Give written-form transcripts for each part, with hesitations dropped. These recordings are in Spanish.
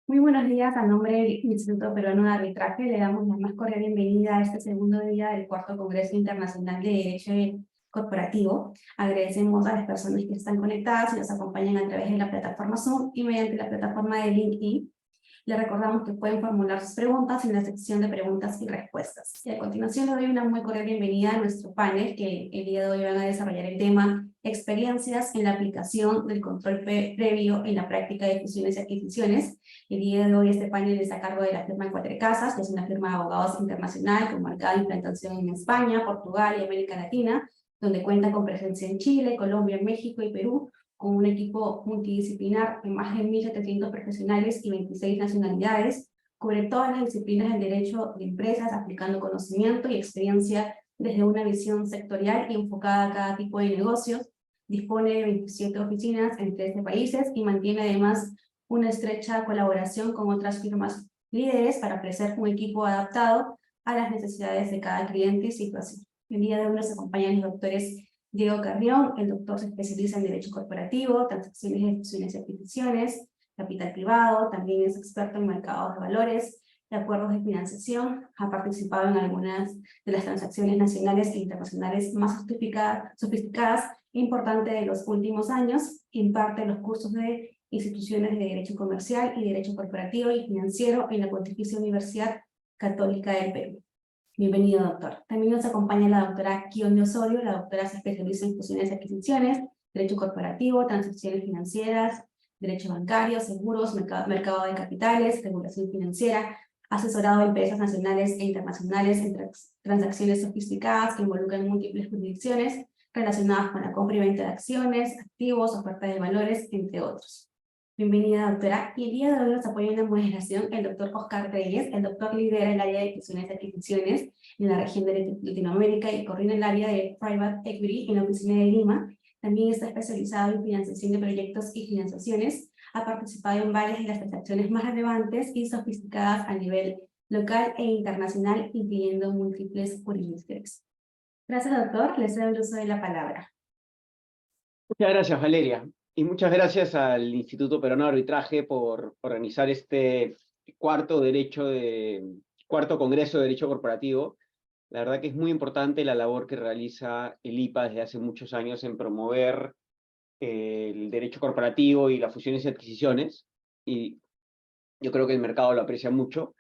Muy buenos días. A nombre del Instituto Peruano de Arbitraje le damos la más cordial bienvenida a este segundo día del cuarto Congreso Internacional de Derecho Corporativo. Agradecemos a las personas que están conectadas y nos acompañan a través de la plataforma Zoom y mediante la plataforma de LinkedIn. Les recordamos que pueden formular sus preguntas en la sección de preguntas y respuestas. Y a continuación les doy una muy cordial bienvenida a nuestro panel, que el día de hoy van a desarrollar el tema experiencias en la aplicación del control previo en la práctica de fusiones y adquisiciones. El día de hoy este panel está a cargo de la firma Cuatro Casas, que es una firma de abogados internacional con marcada implantación en España, Portugal y América Latina, donde cuenta con presencia en Chile, Colombia, México y Perú, con un equipo multidisciplinar de más de 1.700 profesionales y 26 nacionalidades. Cubre todas las disciplinas del derecho de empresas, aplicando conocimiento y experiencia desde una visión sectorial y enfocada a cada tipo de negocios. Dispone de 27 oficinas en 13 países y mantiene además una estrecha colaboración con otras firmas líderes para ofrecer un equipo adaptado a las necesidades de cada cliente y situación. El día de hoy nos acompañan los doctores Diego Carrión. El doctor se especializa en Derecho Corporativo, Transacciones de Fusiones y Adquisiciones, Capital Privado, también es experto en mercados de valores y acuerdos de financiación. Ha participado en algunas de las transacciones nacionales e internacionales más sofisticadas e importantes de los últimos años. Imparte los cursos de instituciones de Derecho Comercial y Derecho Corporativo y Financiero en la Pontificia Universidad Católica del Perú. Bienvenido, doctor. También nos acompaña la doctora Kion Osorio. La doctora se especializa en fusiones y adquisiciones, derecho corporativo, transacciones financieras, derecho bancario, seguros, mercado de capitales, regulación financiera. Ha asesorado a empresas nacionales e internacionales en transacciones sofisticadas que involucran múltiples jurisdicciones relacionadas con la compra y venta de acciones, activos, oferta de valores, entre otros. Bienvenida, doctora. Y el día de hoy nos apoya en la moderación el doctor Oscar Reyes. El doctor lidera el área de fusiones y adquisiciones en la región de Latinoamérica y coordina el área de Private Equity en la oficina de Lima. También está especializado en financiación de proyectos y financiaciones. Ha participado en varias de las transacciones más relevantes y sofisticadas a nivel local e internacional, incluyendo múltiples jurisdicciones. Gracias, doctor. Les doy el uso de la palabra. Muchas gracias, Valeria. Y muchas gracias al Instituto Peruano de Arbitraje por organizar este cuarto Congreso de Derecho Corporativo. La verdad que es muy importante la labor que realiza el IPA desde hace muchos años en promover el derecho corporativo y las fusiones y adquisiciones. Y yo creo que el mercado lo aprecia mucho.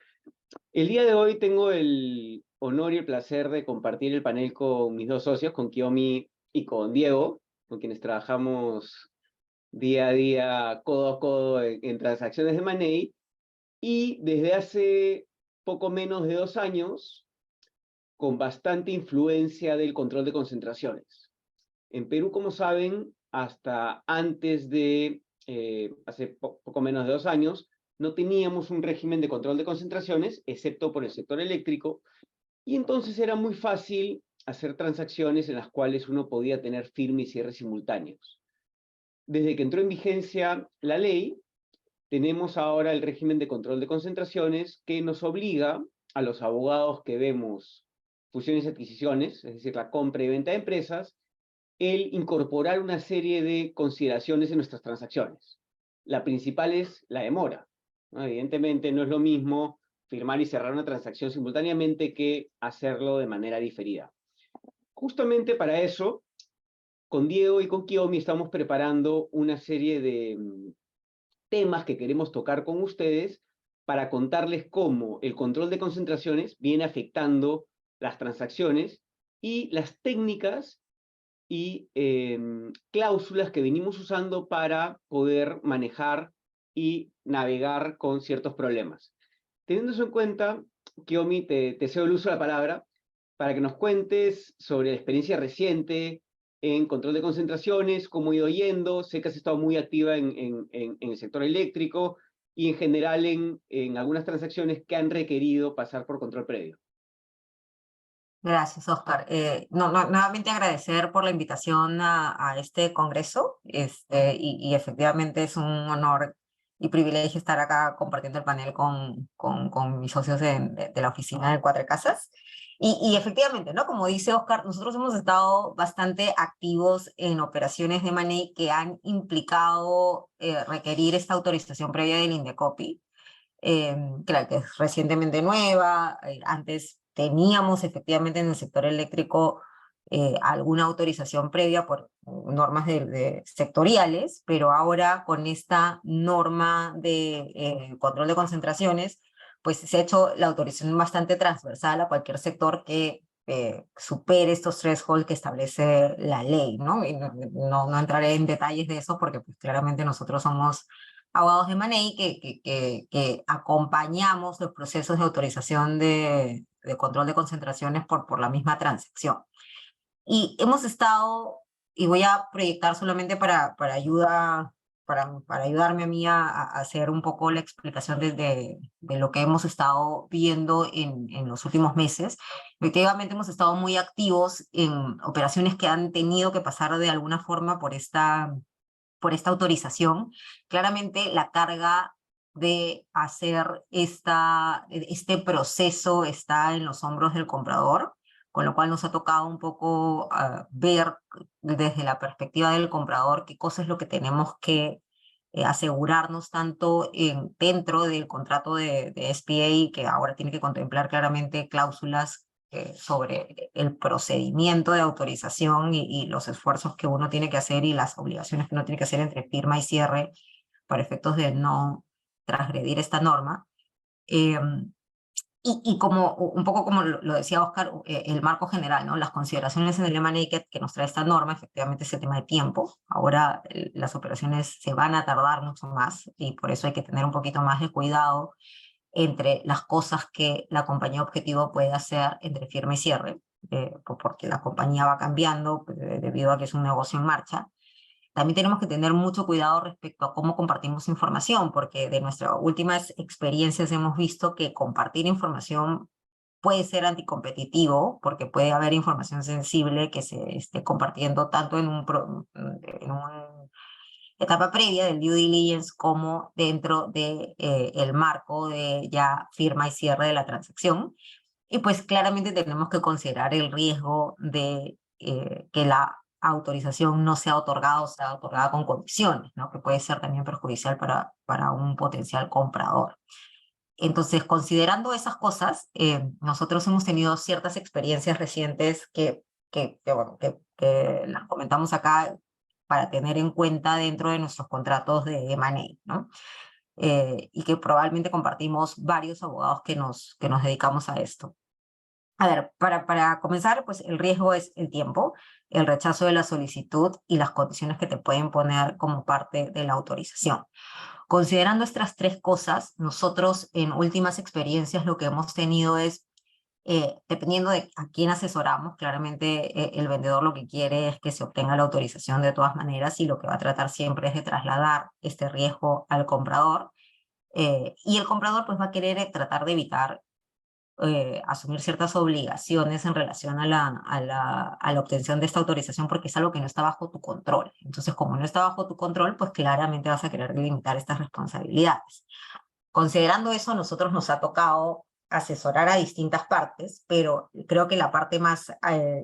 El día de hoy tengo el honor y el placer de compartir el panel con mis dos socios, con Kiyomi y con Diego, con quienes trabajamos día a día, codo a codo en transacciones de Money, y desde hace poco menos de 2 años, con bastante influencia del control de concentraciones. En Perú, como saben, hasta antes de, hace poco menos de 2 años, no teníamos un régimen de control de concentraciones, excepto por el sector eléctrico, y entonces era muy fácil hacer transacciones en las cuales uno podía tener firme y cierre simultáneos. Desde que entró en vigencia la ley, tenemos ahora el régimen de control de concentraciones que nos obliga a los abogados que vemos fusiones y adquisiciones, es decir, la compra y venta de empresas, el incorporar una serie de consideraciones en nuestras transacciones. la principal es la demora, ¿no? Evidentemente no es lo mismo firmar y cerrar una transacción simultáneamente que hacerlo de manera diferida. Justamente para eso, con Diego y con Kiyomi estamos preparando una serie de temas que queremos tocar con ustedes para contarles cómo el control de concentraciones viene afectando las transacciones y las técnicas y cláusulas que venimos usando para poder manejar y navegar con ciertos problemas. Teniendo eso en cuenta, Kiyomi, te cedo el uso de la palabra para que nos cuentes sobre la experiencia reciente en control de concentraciones, cómo ha ido yendo. Sé que has estado muy activa en el sector eléctrico y en general en algunas transacciones que han requerido pasar por control previo. Gracias, Oscar. Nuevamente agradecer por la invitación a este congreso, y efectivamente es un honor y privilegio estar acá compartiendo el panel con mis socios de la oficina de Cuatro Casas. Y efectivamente, ¿no? Como dice Oscar, nosotros hemos estado bastante activos en operaciones de M&A que han implicado requerir esta autorización previa del Indecopi, que es recientemente nueva. Antes teníamos efectivamente en el sector eléctrico alguna autorización previa por normas sectoriales, pero ahora con esta norma de control de concentraciones, pues se ha hecho la autorización bastante transversal a cualquier sector que supere estos thresholds que establece la ley, ¿no? Y no entraré en detalles de eso porque pues, claramente nosotros somos abogados de M&A que acompañamos los procesos de autorización de control de concentraciones por la misma transacción. Y hemos estado, y voy a proyectar solamente para ayudarme a mí a hacer un poco la explicación de lo que hemos estado viendo en los últimos meses. Efectivamente hemos estado muy activos en operaciones que han tenido que pasar de alguna forma por esta autorización. Claramente la carga de hacer este proceso está en los hombros del comprador, con lo cual nos ha tocado un poco ver desde la perspectiva del comprador qué cosa es lo que tenemos que asegurarnos tanto dentro del contrato de SPA, que ahora tiene que contemplar claramente cláusulas sobre el procedimiento de autorización y los esfuerzos que uno tiene que hacer y las obligaciones que uno tiene que hacer entre firma y cierre para efectos de no transgredir esta norma. Y como, un poco como lo decía Oscar, el marco general, ¿no? Las consideraciones en el M&A que nos trae esta norma, efectivamente es el tema de tiempo. Ahora las operaciones se van a tardar mucho más y por eso hay que tener un poquito más de cuidado entre las cosas que la compañía objetivo puede hacer entre firma y cierre, porque la compañía va cambiando debido a que es un negocio en marcha. También tenemos que tener mucho cuidado respecto a cómo compartimos información, porque de nuestras últimas experiencias hemos visto que compartir información puede ser anticompetitivo, porque puede haber información sensible que se esté compartiendo tanto en una etapa previa del due diligence como dentro el marco de ya firma y cierre de la transacción. Y pues claramente tenemos que considerar el riesgo de que la autorización no sea otorgada o sea otorgada con condiciones, ¿no? Que puede ser también perjudicial para un potencial comprador. Entonces, considerando esas cosas, nosotros hemos tenido ciertas experiencias recientes que las comentamos acá para tener en cuenta dentro de nuestros contratos de M&A, ¿no? Y que probablemente compartimos varios abogados que nos dedicamos a esto. A ver, para comenzar, pues el riesgo es el tiempo, el rechazo de la solicitud y las condiciones que te pueden poner como parte de la autorización. Considerando estas tres cosas, nosotros en últimas experiencias lo que hemos tenido es, dependiendo de a quién asesoramos, claramente el vendedor lo que quiere es que se obtenga la autorización de todas maneras y lo que va a tratar siempre es de trasladar este riesgo al comprador. Y el comprador pues va a querer tratar de evitar asumir ciertas obligaciones en relación a la obtención de esta autorización porque es algo que no está bajo tu control. Entonces, como no está bajo tu control, pues claramente vas a querer limitar estas responsabilidades. Considerando eso, a nosotros nos ha tocado asesorar a distintas partes, pero creo que la parte más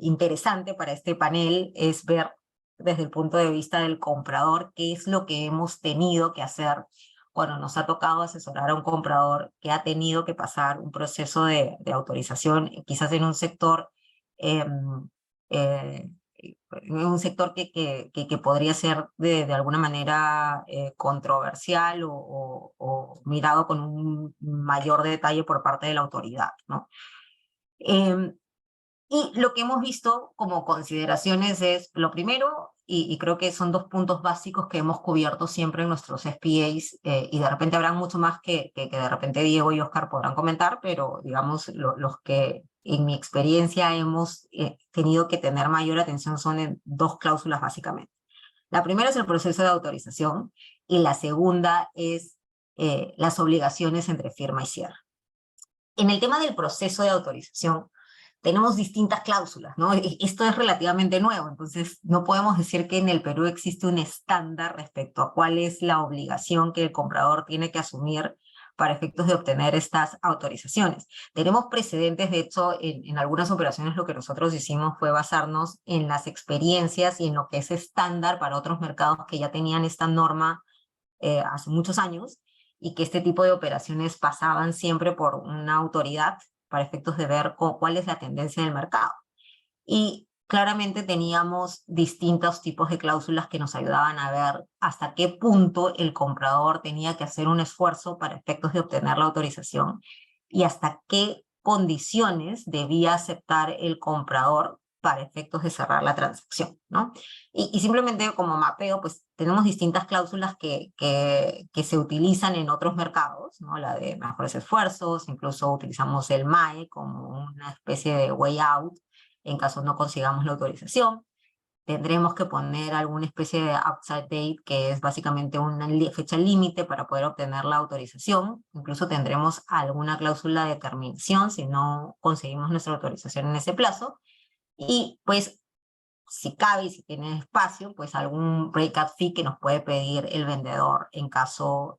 interesante para este panel es ver desde el punto de vista del comprador, qué es lo que hemos tenido que hacer cuando nos ha tocado asesorar a un comprador que ha tenido que pasar un proceso de autorización, quizás en un sector, em, en un sector que podría ser de alguna manera controversial o mirado con un mayor detalle por parte de la autoridad, ¿no? Y lo que hemos visto como consideraciones es, lo primero, y creo que son dos puntos básicos que hemos cubierto siempre en nuestros SPAs, y de repente habrán mucho más que de repente Diego y Oscar podrán comentar, pero digamos los que en mi experiencia hemos tenido que tener mayor atención son en dos cláusulas básicamente. La primera es el proceso de autorización y la segunda es las obligaciones entre firma y cierre. En el tema del proceso de autorización, tenemos distintas cláusulas, ¿no? Esto es relativamente nuevo, entonces no podemos decir que en el Perú existe un estándar respecto a cuál es la obligación que el comprador tiene que asumir para efectos de obtener estas autorizaciones. Tenemos precedentes, de hecho, en algunas operaciones lo que nosotros hicimos fue basarnos en las experiencias y en lo que es estándar para otros mercados que ya tenían esta norma hace muchos años y que este tipo de operaciones pasaban siempre por una autoridad para efectos de ver cuál es la tendencia del mercado. Y claramente teníamos distintos tipos de cláusulas que nos ayudaban a ver hasta qué punto el comprador tenía que hacer un esfuerzo para efectos de obtener la autorización y hasta qué condiciones debía aceptar el comprador para efectos de cerrar la transacción, ¿no? Y simplemente como mapeo, pues tenemos distintas cláusulas que se utilizan en otros mercados, ¿no? La de mejores esfuerzos, incluso utilizamos el MAE como una especie de way out en caso no consigamos la autorización. Tendremos que poner alguna especie de outside date, que es básicamente una fecha límite para poder obtener la autorización. Incluso tendremos alguna cláusula de terminación si no conseguimos nuestra autorización en ese plazo. Y pues, si cabe y si tiene espacio, pues algún breakout fee que nos puede pedir el vendedor en caso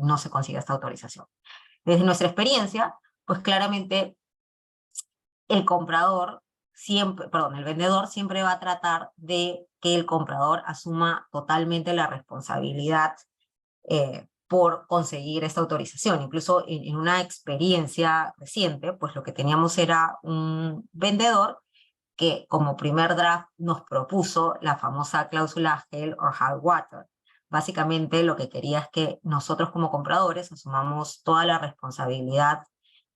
no se consiga esta autorización. Desde nuestra experiencia, pues claramente el vendedor siempre va a tratar de que el comprador asuma totalmente la responsabilidad por conseguir esta autorización. Incluso en una experiencia reciente, pues lo que teníamos era un vendedor que como primer draft nos propuso la famosa cláusula Hell or High Water. Básicamente lo que quería es que nosotros como compradores asumamos toda la responsabilidad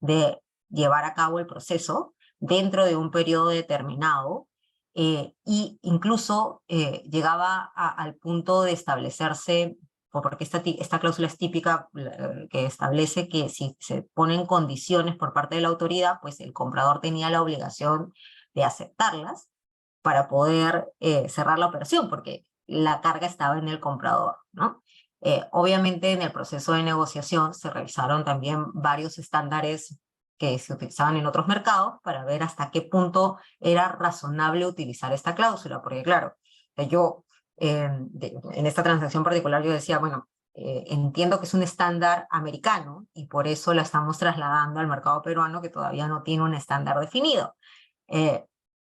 de llevar a cabo el proceso dentro de un periodo determinado, y incluso llegaba al punto de establecerse, porque esta cláusula es típica, que establece que si se ponen condiciones por parte de la autoridad, pues el comprador tenía la obligación de aceptarlas para poder cerrar la operación, porque la carga estaba en el comprador, ¿no? Obviamente en el proceso de negociación se revisaron también varios estándares que se utilizaban en otros mercados para ver hasta qué punto era razonable utilizar esta cláusula, porque claro, yo en esta transacción particular yo decía, bueno, entiendo que es un estándar americano y por eso la estamos trasladando al mercado peruano que todavía no tiene un estándar definido.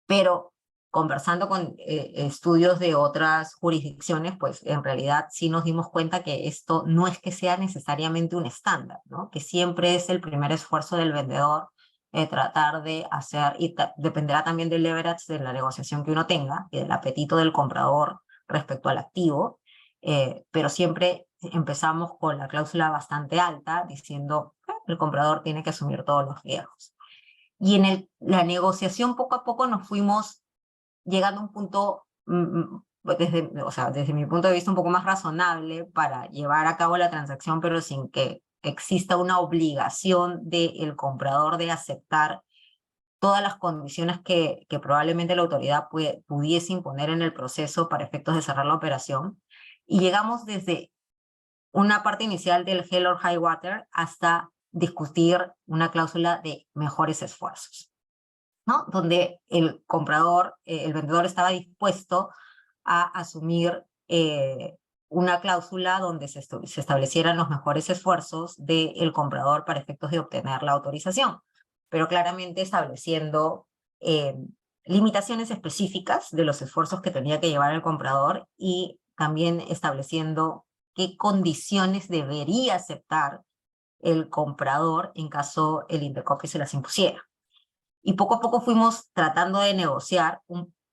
Pero conversando con estudios de otras jurisdicciones, pues en realidad sí nos dimos cuenta que esto no es que sea necesariamente un estándar, ¿no? Que siempre es el primer esfuerzo del vendedor tratar de hacer, y dependerá también del leverage de la negociación que uno tenga y del apetito del comprador respecto al activo, pero siempre empezamos con la cláusula bastante alta diciendo el comprador tiene que asumir todos los riesgos. Y en la negociación poco a poco nos fuimos llegando a un punto, desde mi punto de vista, un poco más razonable para llevar a cabo la transacción, pero sin que exista una obligación del comprador de aceptar todas las condiciones que probablemente la autoridad pudiese imponer en el proceso para efectos de cerrar la operación. Y llegamos desde una parte inicial del Hell or High Water hasta discutir una cláusula de mejores esfuerzos, ¿no? Donde el comprador, el vendedor estaba dispuesto a asumir una cláusula donde se establecieran los mejores esfuerzos del comprador para efectos de obtener la autorización, pero claramente estableciendo limitaciones específicas de los esfuerzos que tenía que llevar el comprador y también estableciendo qué condiciones debería aceptar el comprador en caso el Indecopi se las impusiera. Y poco a poco fuimos tratando de negociar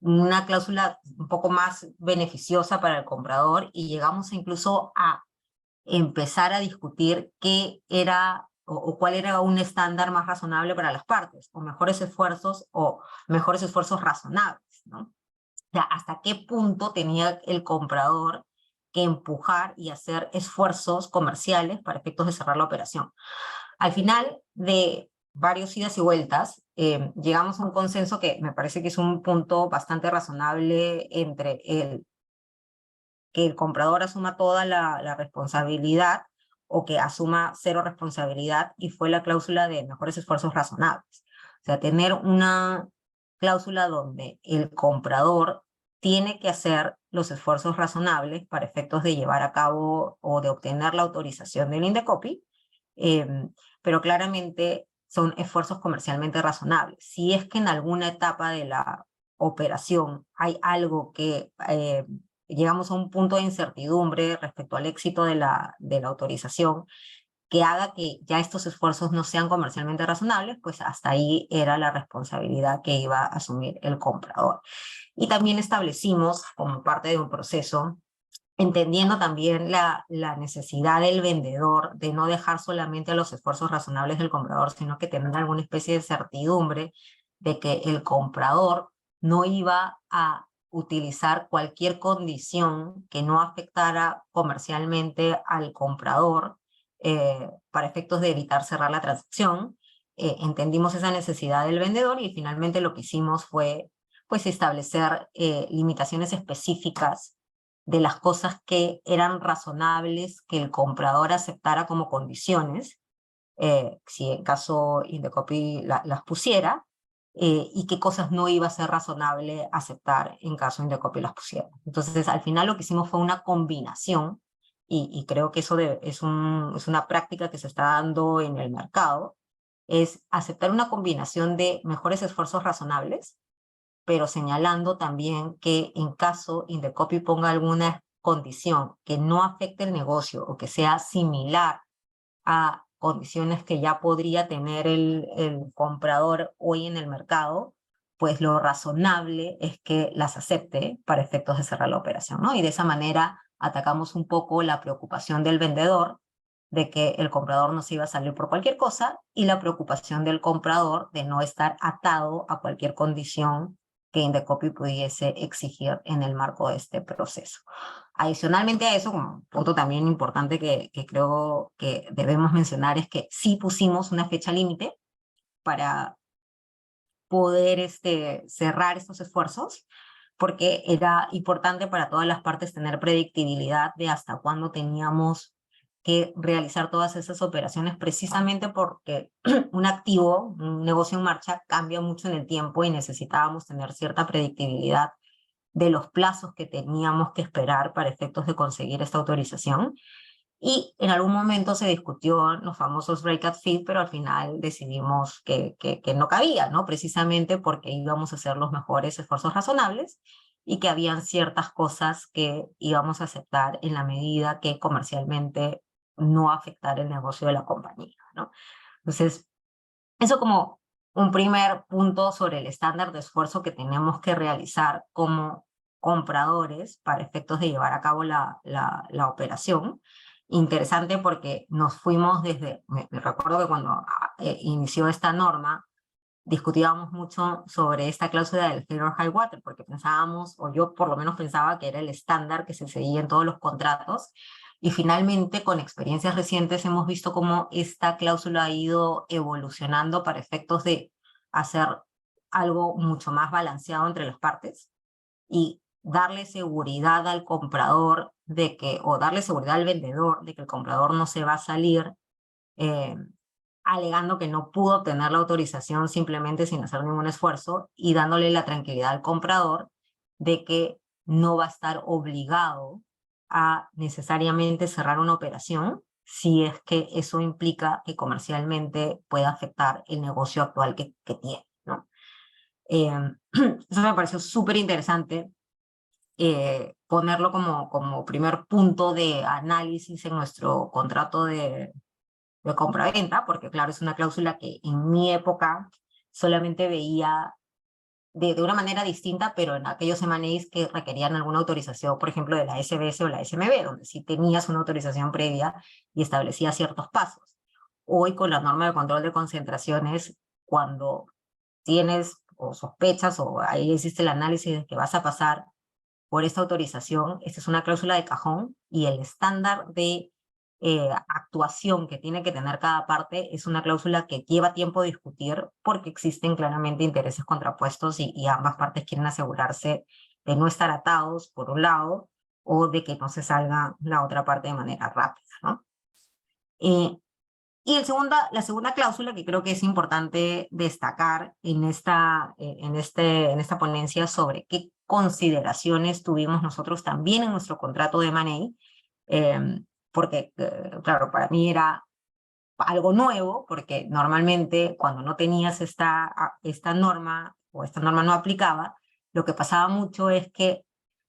una cláusula un poco más beneficiosa para el comprador y llegamos incluso a empezar a discutir qué era o cuál era un estándar más razonable para las partes, o mejores esfuerzos razonables, ¿no? O sea, hasta qué punto tenía el comprador que empujar y hacer esfuerzos comerciales para efectos de cerrar la operación. Al final de varios idas y vueltas, llegamos a un consenso que me parece que es un punto bastante razonable entre que el comprador asuma toda la responsabilidad o que asuma cero responsabilidad, y fue la cláusula de mejores esfuerzos razonables. O sea, tener una cláusula donde el comprador tiene que hacer los esfuerzos razonables para efectos de llevar a cabo o de obtener la autorización del Indecopi, pero claramente son esfuerzos comercialmente razonables. Si es que en alguna etapa de la operación hay algo que llegamos a un punto de incertidumbre respecto al éxito de la autorización, que haga que ya estos esfuerzos no sean comercialmente razonables, pues hasta ahí era la responsabilidad que iba a asumir el comprador. Y también establecimos, como parte de un proceso, entendiendo también la necesidad del vendedor de no dejar solamente a los esfuerzos razonables del comprador, sino que tener alguna especie de certidumbre de que el comprador no iba a utilizar cualquier condición que no afectara comercialmente al comprador para efectos de evitar cerrar la transacción. Entendimos esa necesidad del vendedor y finalmente lo que hicimos fue pues establecer limitaciones específicas de las cosas que eran razonables que el comprador aceptara como condiciones, si en caso Indecopi las pusiera, y qué cosas no iba a ser razonable aceptar en caso Indecopi las pusiera. Entonces, al final lo que hicimos fue una combinación, y creo que eso es una práctica que se está dando en el mercado, es aceptar una combinación de mejores esfuerzos razonables, pero señalando también que en caso Indecopi ponga alguna condición que no afecte el negocio o que sea similar a condiciones que ya podría tener el comprador hoy en el mercado, pues lo razonable es que las acepte para efectos de cerrar la operación, ¿no? Y de esa manera atacamos un poco la preocupación del vendedor de que el comprador no se iba a salir por cualquier cosa, y la preocupación del comprador de no estar atado a cualquier condición que Indecopi pudiese exigir en el marco de este proceso. Adicionalmente a eso, como un punto también importante que creo que debemos mencionar, es que sí pusimos una fecha límite para poder cerrar estos esfuerzos, porque era importante para todas las partes tener predictibilidad de hasta cuándo teníamos que realizar todas esas operaciones, precisamente porque un activo, un negocio en marcha, cambia mucho en el tiempo y necesitábamos tener cierta predictibilidad de los plazos que teníamos que esperar para efectos de conseguir esta autorización. Y en algún momento se discutió los famosos breakout fees, pero al final decidimos que no cabía, ¿no? Precisamente porque íbamos a hacer los mejores esfuerzos razonables y que habían ciertas cosas que íbamos a aceptar en la medida que comercialmente no afectar el negocio de la compañía, ¿no? Entonces, eso como un primer punto sobre el estándar de esfuerzo que tenemos que realizar como compradores para efectos de llevar a cabo la operación. Interesante porque nos fuimos desde, me recuerdo que cuando inició esta norma, discutíamos mucho sobre esta cláusula del high or high water, porque pensábamos, o yo por lo menos pensaba que era el estándar que se seguía en todos los contratos, y finalmente con experiencias recientes hemos visto cómo esta cláusula ha ido evolucionando para efectos de hacer algo mucho más balanceado entre las partes y darle seguridad al comprador de que, o darle seguridad al vendedor de que el comprador no se va a salir alegando que no pudo obtener la autorización simplemente sin hacer ningún esfuerzo, y dándole la tranquilidad al comprador de que no va a estar obligado a necesariamente cerrar una operación si es que eso implica que comercialmente pueda afectar el negocio actual que tiene, ¿no? Eso me pareció súper interesante, ponerlo como primer punto de análisis en nuestro contrato de compra-venta, porque claro, es una cláusula que en mi época solamente veía de una manera distinta, pero en aquellos M&As que requerían alguna autorización, por ejemplo, de la SBS o la SMB, donde sí tenías una autorización previa y establecía ciertos pasos. Hoy con la norma de control de concentraciones, cuando tienes o sospechas o ahí existe el análisis de que vas a pasar por esta autorización, esta es una cláusula de cajón y el estándar de actuación que tiene que tener cada parte es una cláusula que lleva tiempo discutir porque existen claramente intereses contrapuestos y ambas partes quieren asegurarse de no estar atados por un lado o de que no se salga la otra parte de manera rápida, ¿no? Y la segunda cláusula que creo que es importante destacar en esta ponencia sobre qué consideraciones tuvimos nosotros también en nuestro contrato de M&A, porque, claro, para mí era algo nuevo, porque normalmente cuando no tenías esta norma o esta norma no aplicaba, lo que pasaba mucho es que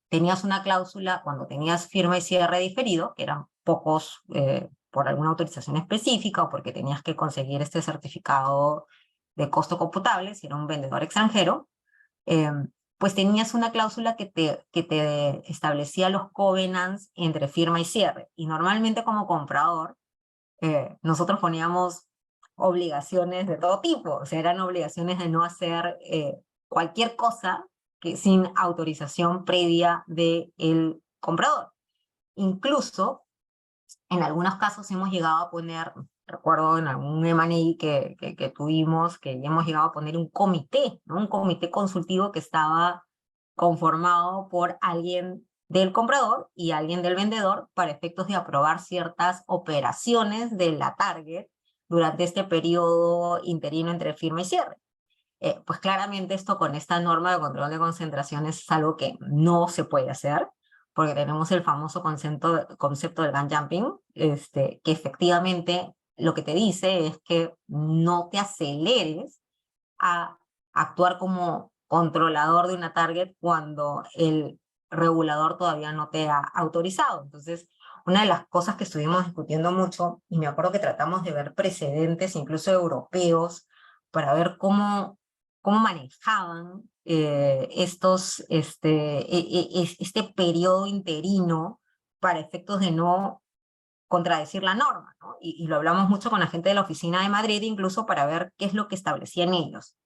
tenías una cláusula cuando tenías firma y cierre diferido, que eran pocos por alguna autorización específica o porque tenías que conseguir este certificado de costo computable, si era un vendedor extranjero, eh, pues tenías una cláusula que te establecía los covenants entre firma y cierre. Y normalmente como comprador, nosotros poníamos obligaciones de todo tipo, o sea, eran obligaciones de no hacer cualquier cosa que sin autorización previa del comprador. Incluso, en algunos casos hemos llegado a poner, recuerdo en algún M&A que tuvimos, que hemos llegado a poner un comité, ¿no? Un comité consultivo que estaba conformado por alguien del comprador y alguien del vendedor para efectos de aprobar ciertas operaciones de la target durante este periodo interino entre firma y cierre. Pues claramente esto con esta norma de control de concentraciones es algo que no se puede hacer, porque tenemos el famoso concepto del gun jumping, que efectivamente lo que te dice es que no te aceleres a actuar como controlador de una target cuando el regulador todavía no te ha autorizado. Entonces, una de las cosas que estuvimos discutiendo mucho, y me acuerdo que tratamos de ver precedentes, incluso europeos, para ver cómo manejaban este periodo interino para efectos de no contradecir la norma, ¿no? Y lo hablamos mucho con la gente de la oficina de Madrid, incluso para ver qué es lo que establecían ellos.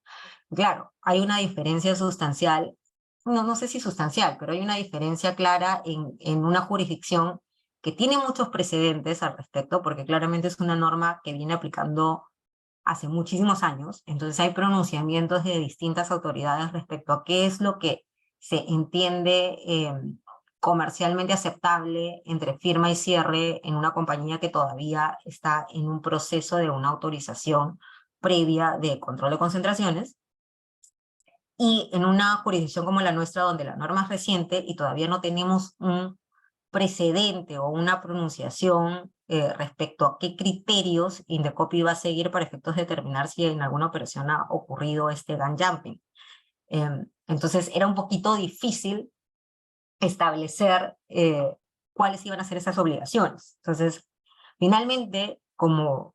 Claro, hay una diferencia sustancial, no sé si sustancial, pero hay una diferencia clara en una jurisdicción que tiene muchos precedentes al respecto, porque claramente es una norma que viene aplicando hace muchísimos años, entonces hay pronunciamientos de distintas autoridades respecto a qué es lo que se entiende comercialmente aceptable entre firma y cierre en una compañía que todavía está en un proceso de una autorización previa de control de concentraciones, y en una jurisdicción como la nuestra, donde la norma es reciente y todavía no tenemos un precedente o una pronunciación respecto a qué criterios Indecopi va a seguir para efectos de determinar si en alguna operación ha ocurrido este gun jumping. Entonces era un poquito difícil establecer cuáles iban a ser esas obligaciones. Entonces, finalmente, como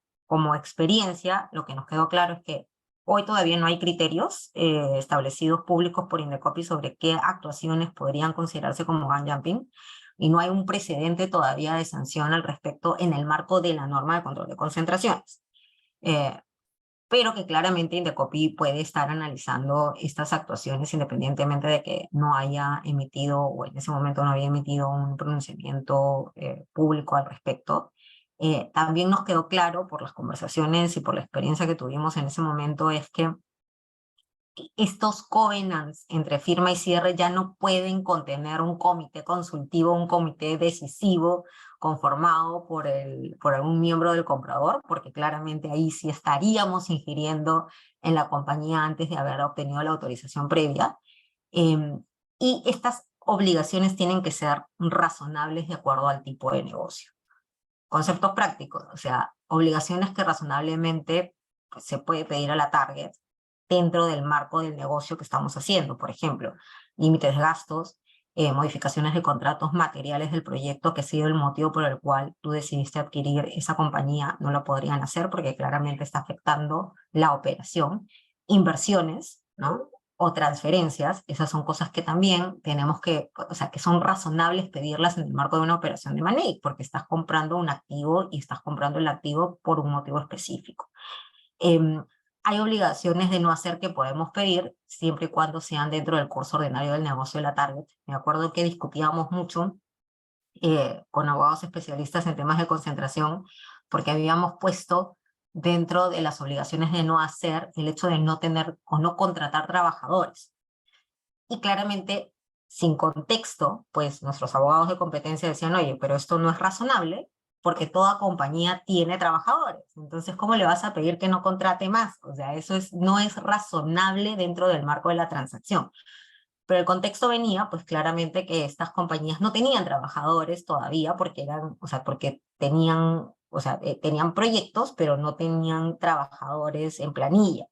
experiencia, lo que nos quedó claro es que hoy todavía no hay criterios establecidos públicos por Indecopi sobre qué actuaciones podrían considerarse como gun jumping, y no hay un precedente todavía de sanción al respecto en el marco de la norma de control de concentraciones. Pero que claramente Indecopi puede estar analizando estas actuaciones independientemente de que no haya emitido, o en ese momento no había emitido un pronunciamiento público al respecto. También nos quedó claro por las conversaciones y por la experiencia que tuvimos en ese momento es que estos covenants entre firma y cierre ya no pueden contener un comité consultivo, un comité decisivo conformado por algún miembro del comprador, porque claramente ahí sí estaríamos ingiriendo en la compañía antes de haber obtenido la autorización previa. Y estas obligaciones tienen que ser razonables de acuerdo al tipo de negocio. Conceptos prácticos, o sea, obligaciones que razonablemente pues, se puede pedir a la target, dentro del marco del negocio que estamos haciendo. Por ejemplo, límites de gastos, modificaciones de contratos materiales del proyecto, que ha sido el motivo por el cual tú decidiste adquirir esa compañía, no lo podrían hacer porque claramente está afectando la operación. Inversiones, ¿no? O transferencias, esas son cosas que también tenemos que, o sea, que son razonables pedirlas en el marco de una operación de M&A, porque estás comprando un activo y estás comprando el activo por un motivo específico. Hay obligaciones de no hacer que podemos pedir siempre y cuando sean dentro del curso ordinario del negocio de la target. Me acuerdo que discutíamos mucho con abogados especialistas en temas de concentración porque habíamos puesto dentro de las obligaciones de no hacer el hecho de no tener o no contratar trabajadores. Y claramente, sin contexto, pues nuestros abogados de competencia decían, oye, pero esto no es razonable porque toda compañía tiene trabajadores. Entonces, ¿cómo le vas a pedir que no contrate más? O sea, eso no es razonable dentro del marco de la transacción. Pero el contexto venía, pues claramente que estas compañías no tenían trabajadores todavía porque eran, o sea, porque tenían, o sea, tenían proyectos, pero no tenían trabajadores en planilla.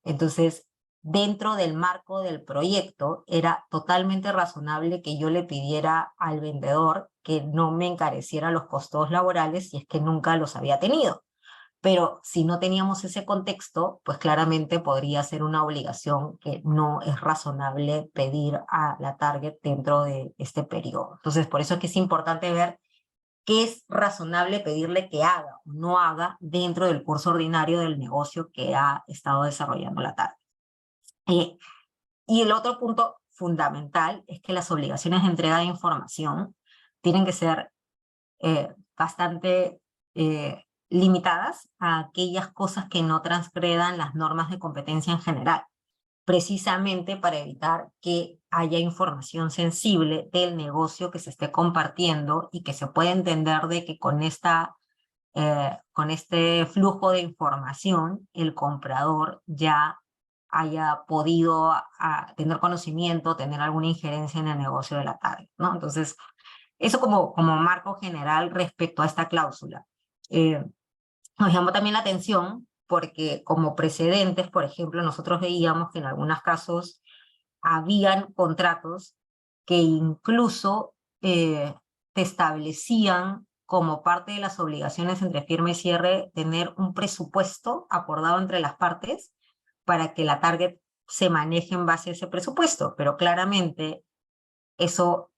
Entonces, dentro del marco del proyecto, era totalmente razonable que yo le pidiera al vendedor que no me encareciera los costos laborales si es que nunca los había tenido. Pero si no teníamos ese contexto, pues claramente podría ser una obligación que no es razonable pedir a la target dentro de este periodo. Entonces, por eso es que es importante ver qué es razonable pedirle que haga o no haga dentro del curso ordinario del negocio que ha estado desarrollando la target. Y el otro punto fundamental es que las obligaciones de entrega de información tienen que ser bastante limitadas a aquellas cosas que no transgredan las normas de competencia en general, precisamente para evitar que haya información sensible del negocio que se esté compartiendo y que se pueda entender de que con este flujo de información el comprador ya haya podido tener conocimiento, tener alguna injerencia en el negocio de la target, ¿no? Entonces, eso como marco general respecto a esta cláusula. Nos llamó también la atención porque como precedentes, por ejemplo, nosotros veíamos que en algunos casos habían contratos que incluso te establecían como parte de las obligaciones entre firma y cierre tener un presupuesto acordado entre las partes para que la target se maneje en base a ese presupuesto, pero claramente eso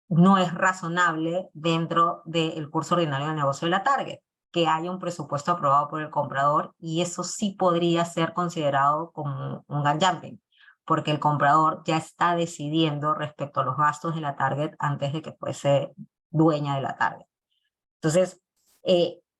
no es razonable dentro del curso ordinario de negocio de la target, que haya un presupuesto aprobado por el comprador, y eso sí podría ser considerado como un gun jumping, porque el comprador ya está decidiendo respecto a los gastos de la target antes de que fuese dueña de la target. Entonces,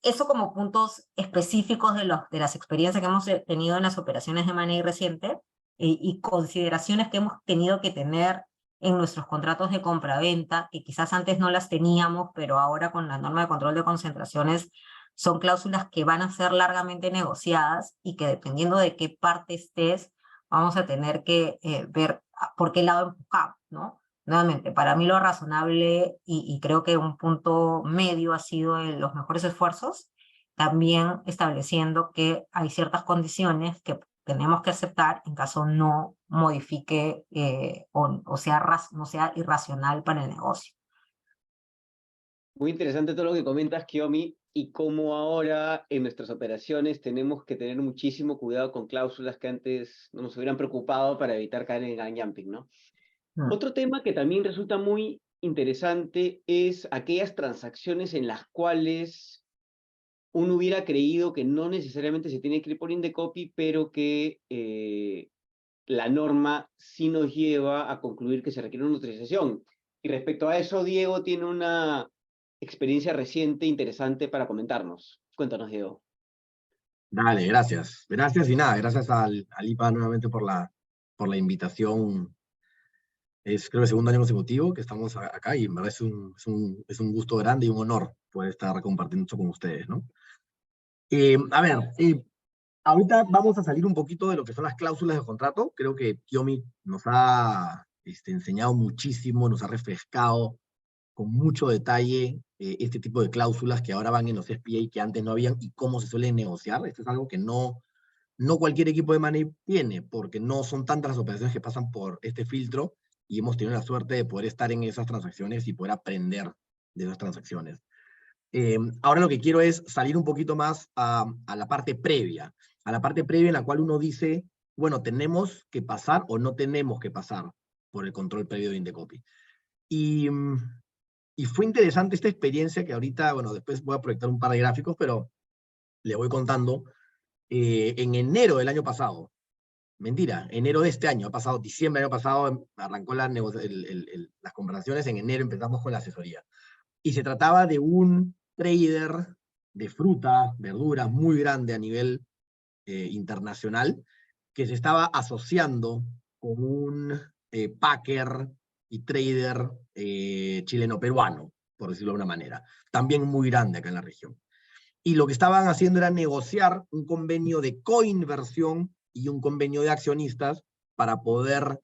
eso como puntos específicos de las experiencias que hemos tenido en las operaciones de M&A reciente y consideraciones que hemos tenido que tener en nuestros contratos de compra-venta, que quizás antes no las teníamos, pero ahora con la norma de control de concentraciones son cláusulas que van a ser largamente negociadas y que dependiendo de qué parte estés, vamos a tener que ver por qué lado empujamos, ¿no? Nuevamente, para mí lo razonable y creo que un punto medio ha sido los mejores esfuerzos, también estableciendo que hay ciertas condiciones que tenemos que aceptar en caso no modifique o no sea irracional para el negocio. Muy interesante todo lo que comentas, Kiyomi, y cómo ahora en nuestras operaciones tenemos que tener muchísimo cuidado con cláusulas que antes no nos hubieran preocupado para evitar caer en gun jumping, ¿no? Otro tema que también resulta muy interesante es aquellas transacciones en las cuales uno hubiera creído que no necesariamente se tiene que ir por Indecopy, pero que la norma sí nos lleva a concluir que se requiere una autorización. Y respecto a eso, Diego tiene una experiencia reciente interesante para comentarnos. Cuéntanos, Diego. Dale, gracias. Gracias y nada, gracias al IPA nuevamente por la invitación. Es creo el segundo año consecutivo que estamos acá y en verdad es un gusto grande y un honor poder estar compartiendo esto con ustedes, ¿no? A ver, ahorita vamos a salir un poquito de lo que son las cláusulas de contrato. Creo que Kiyomi nos ha enseñado muchísimo, nos ha refrescado con mucho detalle este tipo de cláusulas que ahora van en los SPA que antes no habían y cómo se suelen negociar. Esto es algo que no no cualquier equipo de M&A tiene, porque no son tantas las operaciones que pasan por este filtro, y hemos tenido la suerte de poder estar en esas transacciones y poder aprender de esas transacciones. Ahora lo que quiero es salir un poquito más a la parte previa, en la cual uno dice, bueno, ¿tenemos que pasar o no tenemos que pasar por el control previo de Indecopy? Y fue interesante esta experiencia que ahorita, bueno, después voy a proyectar un par de gráficos, pero le voy contando. En enero del año pasado, mentira, enero de este año, ha pasado diciembre del año pasado, arrancó las conversaciones, en enero empezamos con la asesoría. Y se trataba de un trader de fruta, verduras, muy grande a nivel internacional, que se estaba asociando con un packer y trader chileno-peruano, por decirlo de una manera, también muy grande acá en la región. Y lo que estaban haciendo era negociar un convenio de coinversión y un convenio de accionistas para poder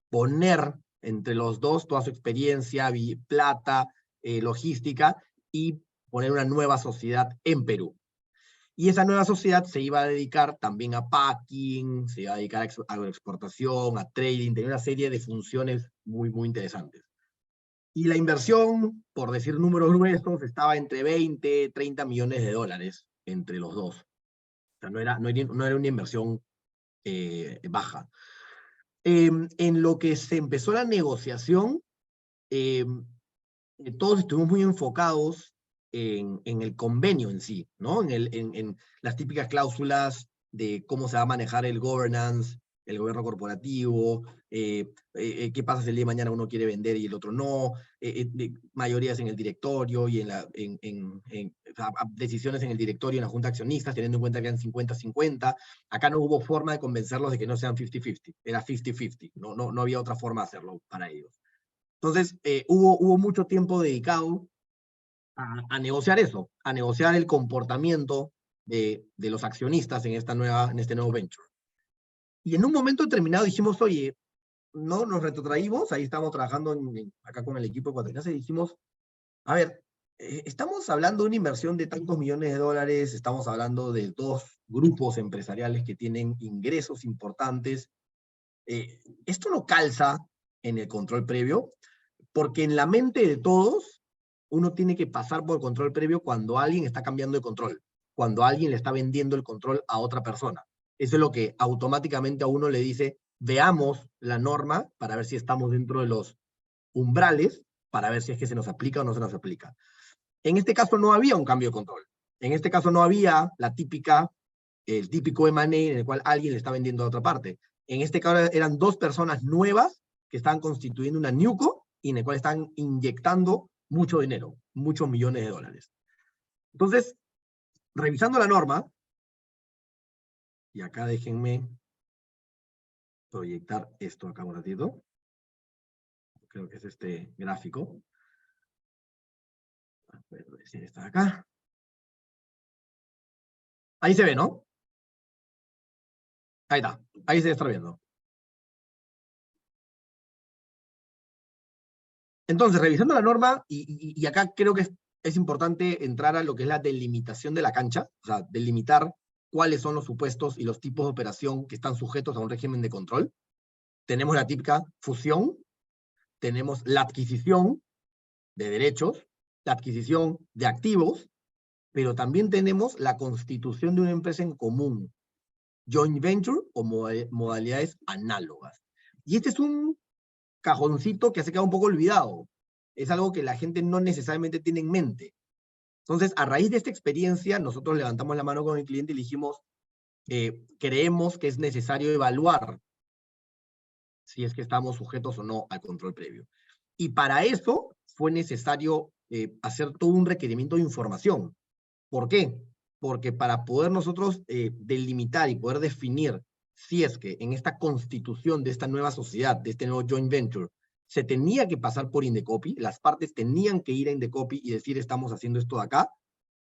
poner entre los dos toda su experiencia, plata, logística, y poner una nueva sociedad en Perú. Y esa nueva sociedad se iba a dedicar también a packing, se iba a dedicar a agroexportación, a trading, tenía una serie de funciones muy, muy interesantes. Y la inversión, por decir números gruesos, estaba entre 20, 30 millones de dólares entre los dos. O sea, no era una inversión baja. En lo que se empezó la negociación, todos estuvimos muy enfocados en el convenio en sí, ¿no? En las típicas cláusulas de cómo se va a manejar el governance, el gobierno corporativo, qué pasa si el día de mañana uno quiere vender y el otro no, mayorías en el directorio y decisiones en el directorio y en la junta de accionistas, teniendo en cuenta que eran 50-50. Acá no hubo forma de convencerlos de que no sean 50-50, era 50-50, no había otra forma de hacerlo para ellos. Entonces, hubo mucho tiempo dedicado a negociar eso, a negociar el comportamiento de los accionistas en este nuevo venture. Y en un momento determinado dijimos, oye, no nos retrotraímos, ahí estamos trabajando acá con el equipo ecuatoriano, y dijimos, a ver, estamos hablando de una inversión de tantos millones de dólares, estamos hablando de dos grupos empresariales que tienen ingresos importantes. Esto no calza en el control previo, porque en la mente de todos, uno tiene que pasar por el control previo cuando alguien está cambiando de control, cuando alguien le está vendiendo el control a otra persona. Eso es lo que automáticamente a uno le dice, veamos la norma para ver si estamos dentro de los umbrales, para ver si es que se nos aplica o no se nos aplica. En este caso no había un cambio de control. En este caso no había el típico M&A en el cual alguien le está vendiendo a otra parte. En este caso eran dos personas nuevas que estaban constituyendo una NewCo y en el cual están inyectando mucho dinero, muchos millones de dólares. Entonces, revisando la norma, y acá déjenme proyectar esto acá un ratito. Creo que es este gráfico. Voy a decir esto de acá. Ahí se ve, ¿no? Ahí está, ahí se está viendo. Entonces, revisando la norma, y acá creo que es importante entrar a lo que es la delimitación de la cancha, o sea, delimitar cuáles son los supuestos y los tipos de operación que están sujetos a un régimen de control. Tenemos la típica fusión, tenemos la adquisición de derechos, la adquisición de activos, pero también tenemos la constitución de una empresa en común, joint venture o modalidades análogas. Y este es un cajoncito que se queda un poco olvidado. Es algo que la gente no necesariamente tiene en mente. Entonces, a raíz de esta experiencia, nosotros levantamos la mano con el cliente y le dijimos, creemos que es necesario evaluar si es que estamos sujetos o no al control previo. Y para eso fue necesario hacer todo un requerimiento de información. ¿Por qué? Porque para poder nosotros delimitar y poder definir si es que en esta constitución de esta nueva sociedad, de este nuevo joint venture, se tenía que pasar por Indecopy, las partes tenían que ir a Indecopy y decir estamos haciendo esto de acá,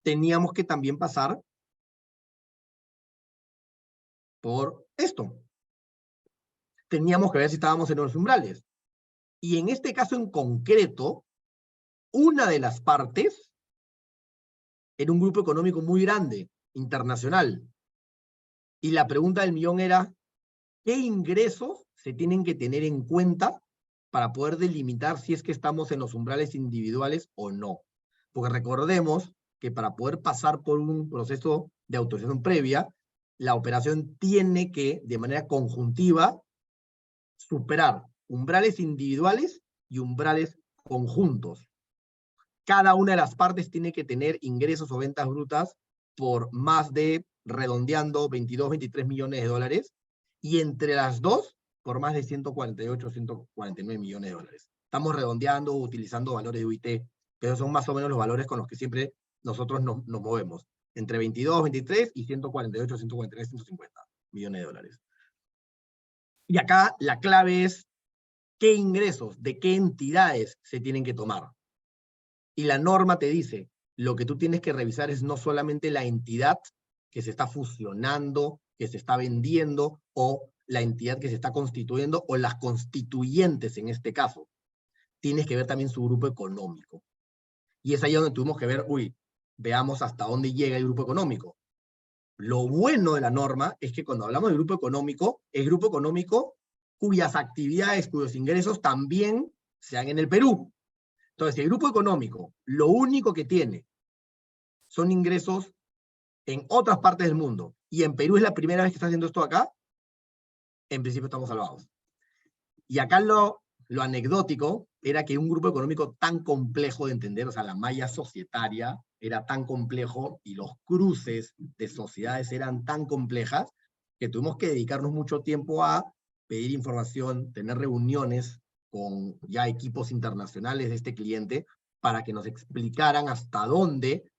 teníamos que también pasar por esto. Teníamos que ver si estábamos en los umbrales. Y en este caso en concreto, una de las partes era un grupo económico muy grande, internacional. Y la pregunta del millón era, ¿qué ingresos se tienen que tener en cuenta para poder delimitar si es que estamos en los umbrales individuales o no? Porque recordemos que para poder pasar por un proceso de autorización previa, la operación tiene que, de manera conjuntiva, superar umbrales individuales y umbrales conjuntos. Cada una de las partes tiene que tener ingresos o ventas brutas por más de, redondeando, 22, 23 millones de dólares, y entre las dos, por más de 148, 149 millones de dólares. Estamos redondeando, utilizando valores de UIT, pero son más o menos los valores con los que siempre nosotros nos movemos. Entre 22, 23 y 148, 149, 150 millones de dólares. Y acá la clave es qué ingresos, de qué entidades se tienen que tomar. Y la norma te dice, lo que tú tienes que revisar es no solamente la entidad que se está fusionando, que se está vendiendo, o la entidad que se está constituyendo, o las constituyentes en este caso. Tienes que ver también su grupo económico. Y es ahí donde tuvimos que ver, veamos hasta dónde llega el grupo económico. Lo bueno de la norma es que cuando hablamos de grupo económico, es grupo económico cuyas actividades, cuyos ingresos también sean en el Perú. Entonces, si el grupo económico lo único que tiene son ingresos en otras partes del mundo, y en Perú es la primera vez que está haciendo esto acá, en principio estamos salvados. Y acá lo anecdótico era que un grupo económico tan complejo de entender, o sea, la malla societaria era tan complejo y los cruces de sociedades eran tan complejas que tuvimos que dedicarnos mucho tiempo a pedir información, tener reuniones con ya equipos internacionales de este cliente para que nos explicaran hasta dónde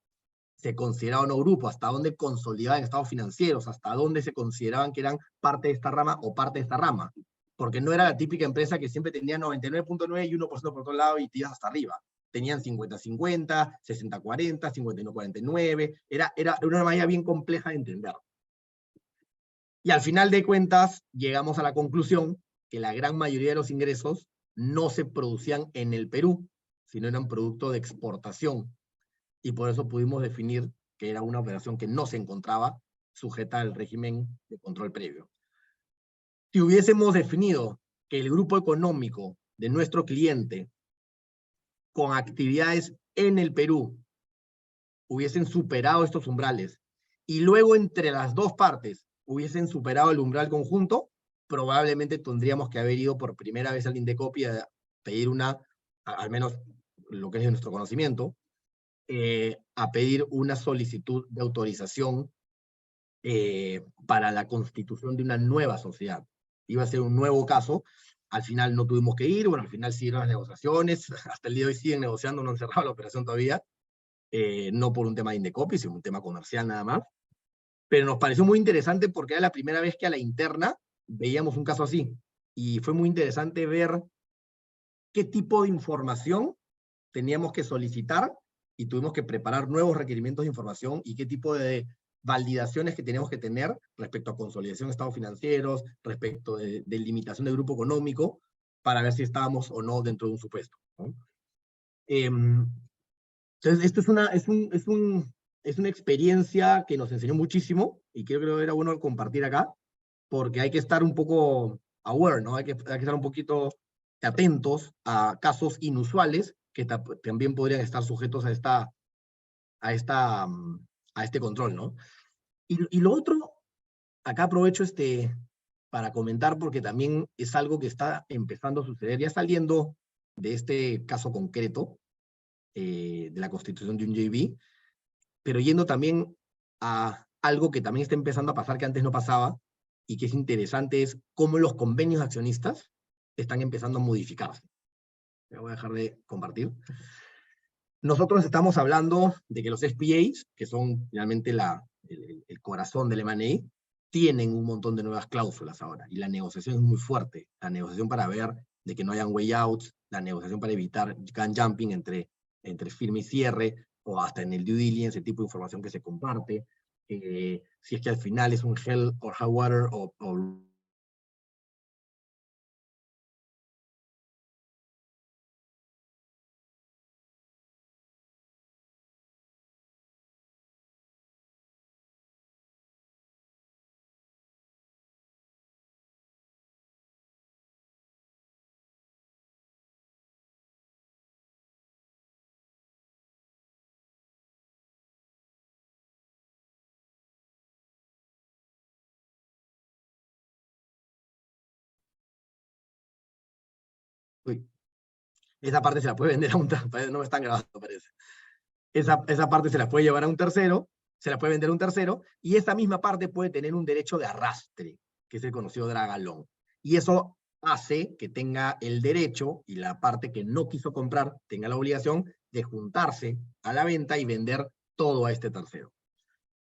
se consideraban un grupo, hasta dónde consolidaban estados financieros, hasta dónde se consideraban que eran parte de esta rama o parte de esta rama. Porque no era la típica empresa que siempre tenía 99.9 y 1% por otro lado y tiras hasta arriba. Tenían 50-50, 60-40, 51-49, era una manera bien compleja de entender. Y al final de cuentas, llegamos a la conclusión que la gran mayoría de los ingresos no se producían en el Perú, sino eran producto de exportación. Y por eso pudimos definir que era una operación que no se encontraba sujeta al régimen de control previo. Si hubiésemos definido que el grupo económico de nuestro cliente con actividades en el Perú hubiesen superado estos umbrales y luego entre las dos partes hubiesen superado el umbral conjunto, probablemente tendríamos que haber ido por primera vez al Indecopi a pedir al menos lo que es de nuestro conocimiento, a pedir una solicitud de autorización para la constitución de una nueva sociedad. Iba a ser un nuevo caso, al final no tuvimos que ir, bueno, al final siguieron las negociaciones, hasta el día de hoy siguen negociando, no han cerrado la operación todavía, no por un tema de Indecopi, sino un tema comercial nada más, pero nos pareció muy interesante porque era la primera vez que a la interna veíamos un caso así, y fue muy interesante ver qué tipo de información teníamos que solicitar y tuvimos que preparar nuevos requerimientos de información y qué tipo de validaciones que teníamos que tener respecto a consolidación de estados financieros, respecto de limitación del grupo económico, para ver si estábamos o no dentro de un supuesto, ¿no? Entonces, esto es una experiencia que nos enseñó muchísimo y creo que era bueno compartir acá, porque hay que estar un poco aware, ¿no? Hay que estar un poquito atentos a casos inusuales que también podrían estar sujetos a este control, ¿no? Y lo otro, acá aprovecho para comentar porque también es algo que está empezando a suceder, ya saliendo de este caso concreto de la constitución de un JV, pero yendo también a algo que también está empezando a pasar que antes no pasaba y que es interesante, es cómo los convenios de accionistas están empezando a modificarse. Me voy a dejar de compartir. Nosotros estamos hablando de que los SPAs, que son finalmente el corazón del M&A, tienen un montón de nuevas cláusulas ahora, y la negociación es muy fuerte. La negociación para ver de que no hayan way outs, la negociación para evitar gun jumping entre firme y cierre, o hasta en el due diligence, el tipo de información que se comparte, si es que al final es un hell or high water o esa parte se la puede vender a un tercero, no me están grabando, parece. Esa parte se la puede llevar a un tercero, se la puede vender a un tercero, y esa misma parte puede tener un derecho de arrastre, que es el conocido drag along. Y eso hace que tenga el derecho, y la parte que no quiso comprar tenga la obligación de juntarse a la venta y vender todo a este tercero.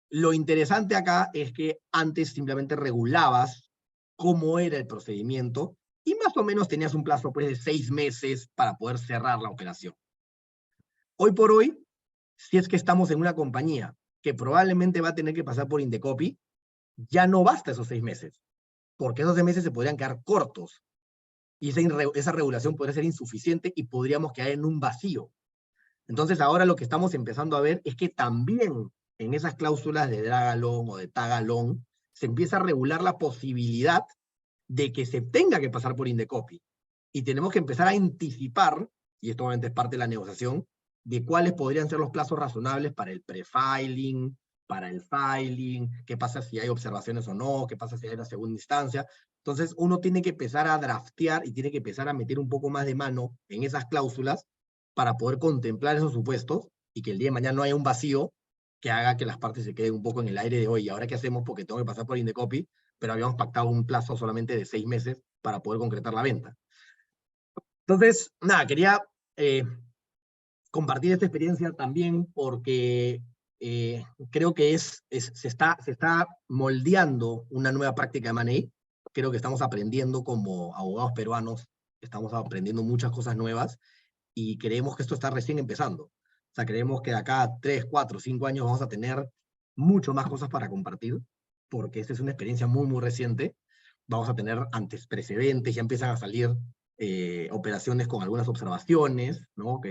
Lo interesante acá es que antes simplemente regulabas cómo era el procedimiento y más o menos tenías un plazo pues, de 6 meses para poder cerrar la operación. Hoy por hoy, si es que estamos en una compañía que probablemente va a tener que pasar por Indecopi, ya no basta esos 6 meses, porque esos 6 meses se podrían quedar cortos y esa regulación podría ser insuficiente y podríamos quedar en un vacío. Entonces ahora lo que estamos empezando a ver es que también en esas cláusulas de drag along o de tag along se empieza a regular la posibilidad de que se tenga que pasar por Indecopi. Y tenemos que empezar a anticipar, y esto obviamente es parte de la negociación, de cuáles podrían ser los plazos razonables para el pre-filing, para el filing, qué pasa si hay observaciones o no, qué pasa si hay una segunda instancia. Entonces uno tiene que empezar a draftear y tiene que empezar a meter un poco más de mano en esas cláusulas para poder contemplar esos supuestos y que el día de mañana no haya un vacío que haga que las partes se queden un poco en el aire de hoy. ¿Ahora qué hacemos? Porque tengo que pasar por Indecopi, pero habíamos pactado un plazo solamente de 6 meses para poder concretar la venta. Entonces, nada, quería compartir esta experiencia también porque creo que se está moldeando una nueva práctica de M&A. Creo que estamos aprendiendo como abogados peruanos, estamos aprendiendo muchas cosas nuevas y creemos que esto está recién empezando. O sea, creemos que de acá a 3, 4, 5 años vamos a tener mucho más cosas para compartir, porque esta es una experiencia muy, muy reciente. Vamos a tener antes precedentes, ya empiezan a salir operaciones con algunas observaciones, ¿no?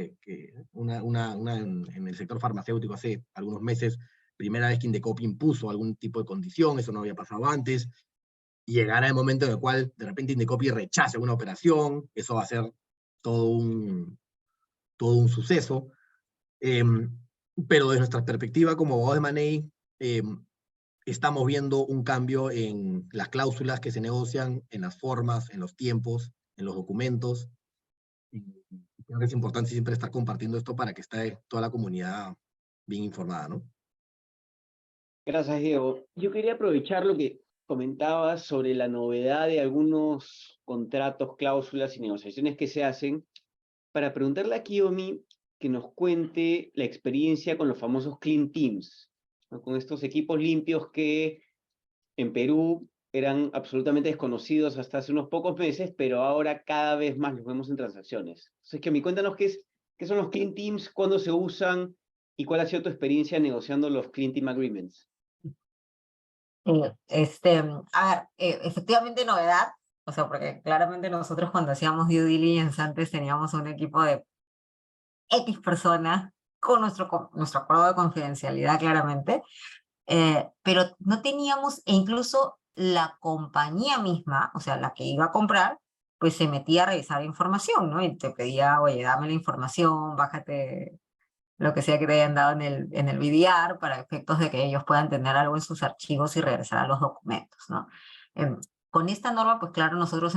Una en el sector farmacéutico hace algunos meses, primera vez que Indecopi impuso algún tipo de condición, eso no había pasado antes, y llegará el momento en el cual de repente Indecopi rechace una operación, eso va a ser todo un suceso. Pero desde nuestra perspectiva como abogados de M&A, estamos viendo un cambio en las cláusulas que se negocian, en las formas, en los tiempos, en los documentos. Y creo que es importante siempre estar compartiendo esto para que esté toda la comunidad bien informada, ¿no? Gracias, Diego. Yo quería aprovechar lo que comentabas sobre la novedad de algunos contratos, cláusulas y negociaciones que se hacen para preguntarle a Kiyomi que nos cuente la experiencia con los famosos Clean Teams, ¿no? Con estos equipos limpios que en Perú eran absolutamente desconocidos hasta hace unos pocos meses, pero ahora cada vez más los vemos en transacciones. Entonces, Kiyomi, cuéntanos qué son los Clean Teams, cuándo se usan y cuál ha sido tu experiencia negociando los Clean Team Agreements. Efectivamente novedad, o sea, porque claramente nosotros cuando hacíamos due diligence antes teníamos un equipo de X personas con nuestro acuerdo de confidencialidad claramente, pero no teníamos, e incluso la compañía misma, o sea, la que iba a comprar, pues se metía a revisar información, ¿no? Y te pedía, oye, dame la información, bájate lo que sea que te hayan dado en el VDR para efectos de que ellos puedan tener algo en sus archivos y regresar a los documentos, ¿no? Con esta norma, pues claro, nosotros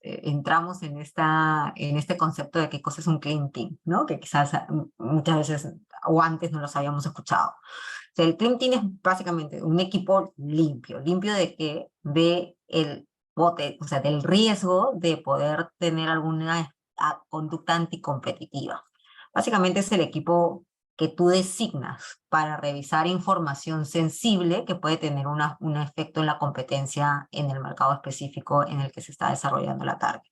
entramos en este concepto de qué cosa es un clean team, ¿no? Que quizás muchas veces o antes no los habíamos escuchado. O sea, el clean team es básicamente un equipo limpio. ¿Limpio de qué? De el bote, o sea, del riesgo de poder tener alguna conducta anticompetitiva. Básicamente es el equipo que tú designas para revisar información sensible que puede tener un efecto en la competencia en el mercado específico en el que se está desarrollando la target.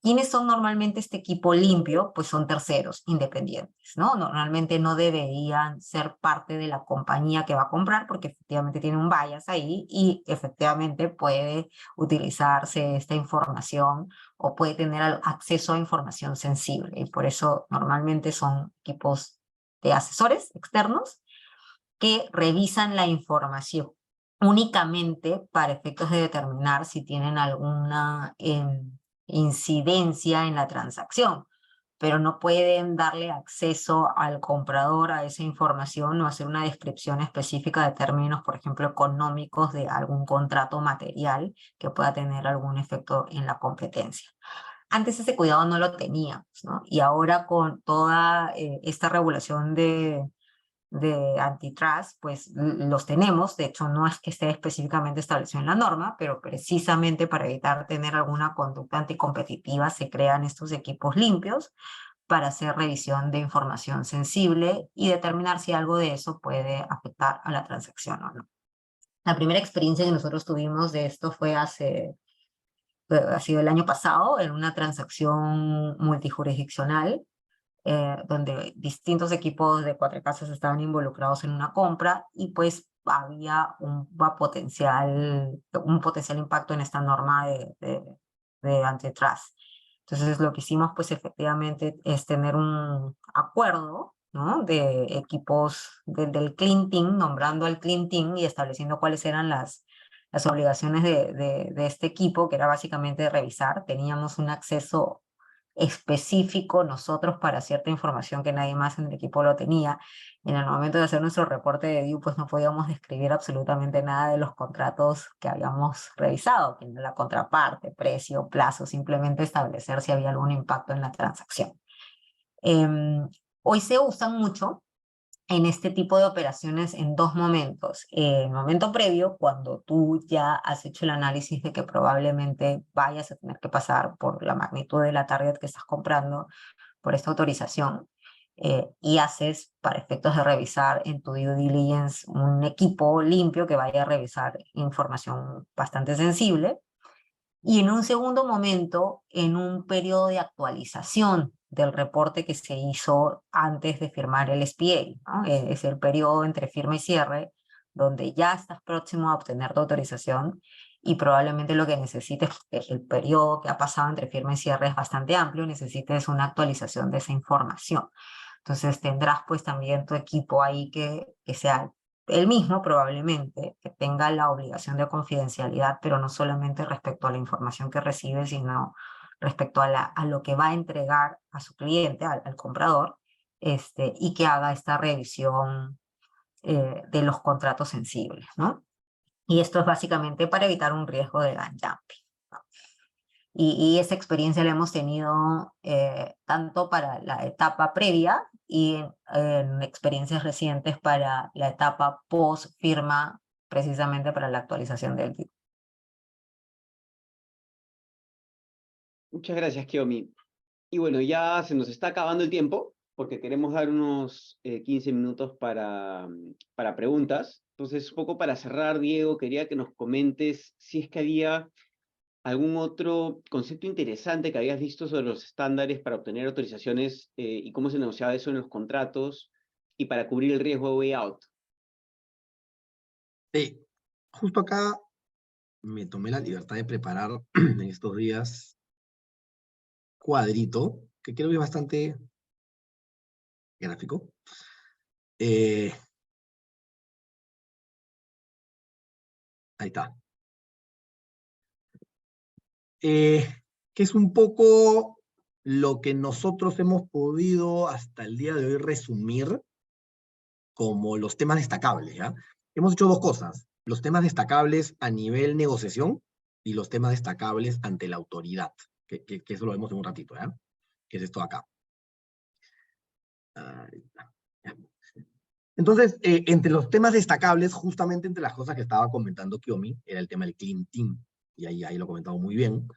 ¿Quiénes son normalmente este equipo limpio? Pues son terceros, independientes, ¿no? Normalmente no deberían ser parte de la compañía que va a comprar porque efectivamente tiene un bias ahí y efectivamente puede utilizarse esta información o puede tener acceso a información sensible. Y por eso normalmente son equipos de asesores externos que revisan la información únicamente para efectos de determinar si tienen alguna incidencia en la transacción, pero no pueden darle acceso al comprador a esa información o hacer una descripción específica de términos, por ejemplo, económicos de algún contrato material que pueda tener algún efecto en la competencia. Antes ese cuidado no lo teníamos, ¿no? Y ahora con toda esta regulación de antitrust, pues los tenemos. De hecho, no es que esté específicamente establecido en la norma, pero precisamente para evitar tener alguna conducta anticompetitiva se crean estos equipos limpios para hacer revisión de información sensible y determinar si algo de eso puede afectar a la transacción o no. La primera experiencia que nosotros tuvimos de esto fue ha sido el año pasado, en una transacción multijurisdiccional, donde distintos equipos de Cuatro Casas estaban involucrados en una compra y pues había un potencial impacto en esta norma de antitrust. Entonces lo que hicimos pues efectivamente es tener un acuerdo, ¿no?, de equipos del Clean Team, nombrando al Clean Team y estableciendo cuáles eran las obligaciones de este equipo, que era básicamente revisar. Teníamos un acceso específico nosotros para cierta información que nadie más en el equipo lo tenía. En el momento de hacer nuestro reporte de due, pues no podíamos describir absolutamente nada de los contratos que habíamos revisado, que no la contraparte, precio, plazo, simplemente establecer si había algún impacto en la transacción. Hoy se usan mucho en este tipo de operaciones en dos momentos. El momento previo, cuando tú ya has hecho el análisis de que probablemente vayas a tener que pasar por la magnitud de la target que estás comprando, por esta autorización, y haces, para efectos de revisar en tu due diligence, un equipo limpio que vaya a revisar información bastante sensible. Y en un segundo momento, en un periodo de actualización del reporte que se hizo antes de firmar el SPA, ¿no? Es el periodo entre firma y cierre, donde ya estás próximo a obtener tu autorización y probablemente lo que necesites, el periodo que ha pasado entre firma y cierre es bastante amplio, necesites una actualización de esa información. Entonces tendrás pues también tu equipo ahí que sea el mismo probablemente, que tenga la obligación de confidencialidad, pero no solamente respecto a la información que recibe, sino respecto a lo que va a entregar a su cliente, al comprador, y que haga esta revisión de los contratos sensibles, ¿no? Y esto es básicamente para evitar un riesgo de gun jumping, ¿no? Y esa experiencia la hemos tenido tanto para la etapa previa y en experiencias recientes para la etapa post firma, precisamente para la actualización del DIU. Muchas gracias, Kiyomi. Y bueno, ya se nos está acabando el tiempo, porque queremos dar unos 15 minutos para preguntas. Entonces, un poco para cerrar, Diego, quería que nos comentes si es que había algún otro concepto interesante que habías visto sobre los estándares para obtener autorizaciones y cómo se negociaba eso en los contratos y para cubrir el riesgo de way out. Sí, justo acá me tomé la libertad de preparar en estos días cuadrito, que creo que es bastante gráfico. Ahí está. Que es un poco lo que nosotros hemos podido hasta el día de hoy resumir como los temas destacables, ¿ya? Hemos hecho dos cosas: los temas destacables a nivel negociación y los temas destacables ante la autoridad, que eso lo vemos en un ratito, ¿ya? Que es esto acá. Ahí está. Ya. Entonces, entre los temas destacables, justamente entre las cosas que estaba comentando Kiyomi, era el tema del Clean Team, y ahí lo he comentado muy bien,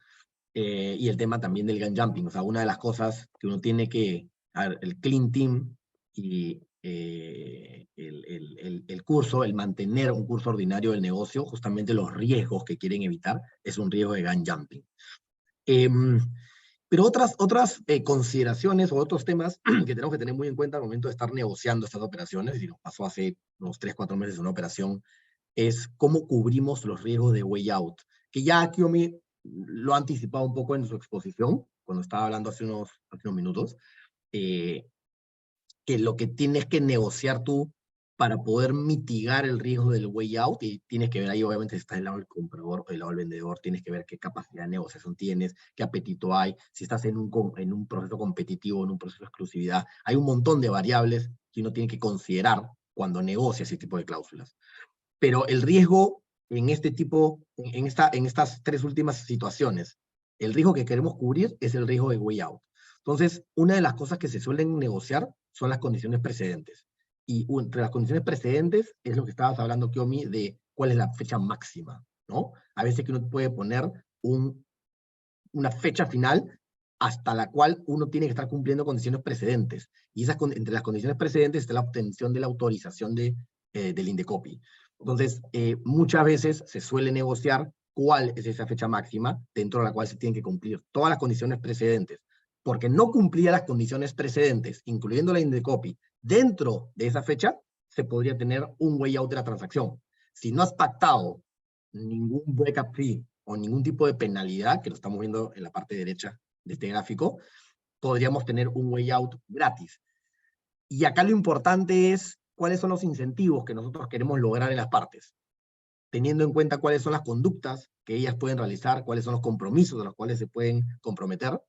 y el tema también del gun jumping. O sea, una de las cosas que uno tiene que, a ver, el Clean Team y el curso, el mantener un curso ordinario del negocio, justamente los riesgos que quieren evitar, es un riesgo de gun jumping. Pero otras consideraciones o otros temas que tenemos que tener muy en cuenta al momento de estar negociando estas operaciones, y nos pasó hace unos 3-4 meses una operación, es cómo cubrimos los riesgos de way out, que ya Kiyomi lo ha anticipado un poco en su exposición, cuando estaba hablando hace unos minutos, que lo que tienes que negociar tú para poder mitigar el riesgo del way out, y tienes que ver ahí, obviamente, si estás del lado del comprador o del lado del vendedor, tienes que ver qué capacidad de negociación tienes, qué apetito hay, si estás en un proceso competitivo, en un proceso de exclusividad. Hay un montón de variables que uno tiene que considerar cuando negocia ese tipo de cláusulas. Pero el riesgo en este tipo, en estas tres últimas situaciones, El riesgo que queremos cubrir es el riesgo de way out. Entonces, una de las cosas que se suelen negociar son las condiciones precedentes. Y entre las condiciones precedentes es lo que estabas hablando, Kiomi, de cuál es la fecha máxima, ¿no? A veces que uno puede poner una fecha final hasta la cual uno tiene que estar cumpliendo condiciones precedentes. Y entre las condiciones precedentes está la obtención de la autorización del Indecopi. Entonces, muchas veces se suele negociar cuál es esa fecha máxima dentro de la cual se tienen que cumplir todas las condiciones precedentes. Porque no cumplía las condiciones precedentes, incluyendo la Indecopi, dentro de esa fecha, se podría tener un way out de la transacción. Si no has pactado ningún breakup fee o ningún tipo de penalidad, que lo estamos viendo en la parte derecha de este gráfico, podríamos tener un way out gratis. Y acá lo importante es cuáles son los incentivos que nosotros queremos lograr en las partes, teniendo en cuenta cuáles son las conductas que ellas pueden realizar, cuáles son los compromisos de los cuales se pueden comprometer.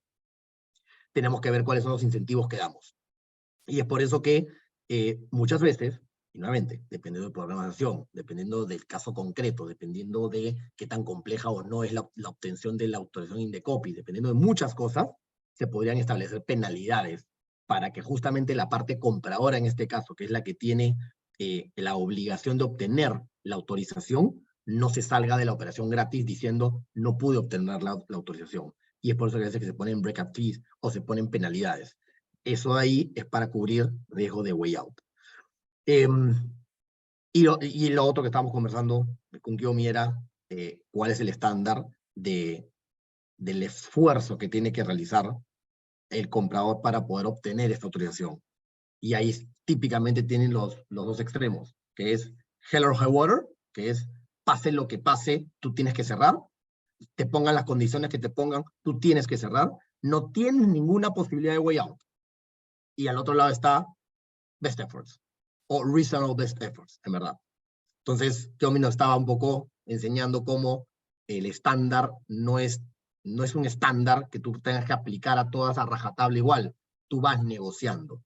Tenemos que ver cuáles son los incentivos que damos. Y es por eso que muchas veces, y nuevamente, dependiendo de programación, dependiendo del caso concreto, dependiendo de qué tan compleja o no es la obtención de la autorización Indecopi, dependiendo de muchas cosas, se podrían establecer penalidades para que justamente la parte compradora, en este caso, que es la que tiene la obligación de obtener la autorización, no se salga de la operación gratis diciendo no pude obtener la autorización. Y es por eso que a veces que se ponen breakup fees o se ponen penalidades. Eso de ahí es para cubrir riesgo de way out. Y lo otro que estábamos conversando con Kiomi era cuál es el estándar del esfuerzo que tiene que realizar el comprador para poder obtener esta autorización. Y ahí típicamente tienen los dos extremos, que es hell or high water, que es pase lo que pase, tú tienes que cerrar, te pongan las condiciones que te pongan, tú tienes que cerrar, no tienes ninguna posibilidad de way out. Y al otro lado está best efforts, o reasonable best efforts, en verdad. Entonces, Kiomi nos estaba un poco enseñando cómo el estándar no es un estándar que tú tengas que aplicar a todas a rajatabla igual, tú vas negociando.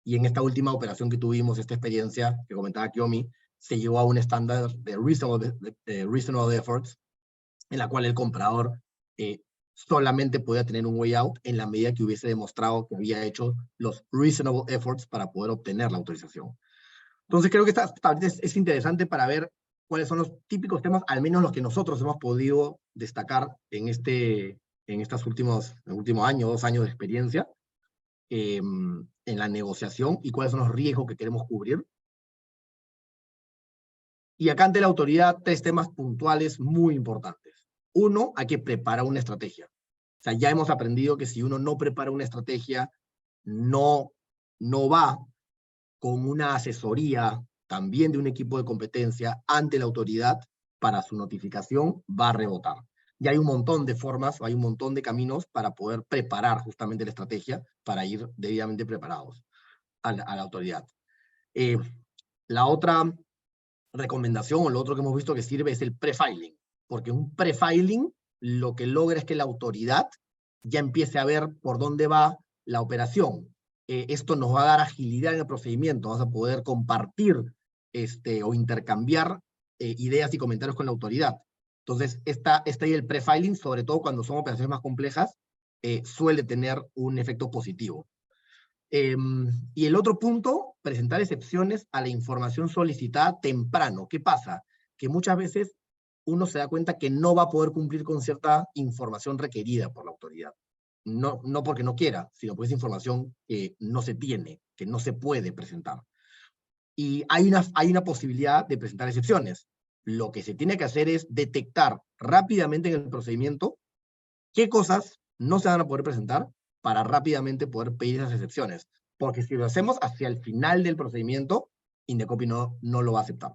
Y en esta última operación que tuvimos, esta experiencia que comentaba Kiomi, se llevó a un estándar de reasonable efforts, en la cual el comprador solamente podía tener un way out en la medida que hubiese demostrado que había hecho los reasonable efforts para poder obtener la autorización. Entonces creo que esta es interesante para ver cuáles son los típicos temas, al menos los que nosotros hemos podido destacar en estos últimos años, 2 años de experiencia, en la negociación y cuáles son los riesgos que queremos cubrir. Y acá ante la autoridad, 3 temas puntuales muy importantes. 1, hay que preparar una estrategia. O sea, ya hemos aprendido que si uno no prepara una estrategia, no va con una asesoría también de un equipo de competencia ante la autoridad para su notificación, va a rebotar. Y hay un montón de formas, hay un montón de caminos para poder preparar justamente la estrategia para ir debidamente preparados a la autoridad. La otra recomendación o lo otro que hemos visto que sirve es el pre-filing, porque un pre-filing lo que logra es que la autoridad ya empiece a ver por dónde va la operación. Esto nos va a dar agilidad en el procedimiento, vamos a poder compartir o intercambiar ideas y comentarios con la autoridad. Entonces, y el pre-filing, sobre todo cuando son operaciones más complejas, suele tener un efecto positivo. Y el otro punto, presentar excepciones a la información solicitada temprano. ¿Qué pasa? Que muchas veces uno se da cuenta que no va a poder cumplir con cierta información requerida por la autoridad. No porque no quiera, sino porque es información que no se tiene, que no se puede presentar. Y hay una posibilidad de presentar excepciones. Lo que se tiene que hacer es detectar rápidamente en el procedimiento qué cosas no se van a poder presentar para rápidamente poder pedir esas excepciones. Porque si lo hacemos hacia el final del procedimiento, Indecopi no lo va a aceptar.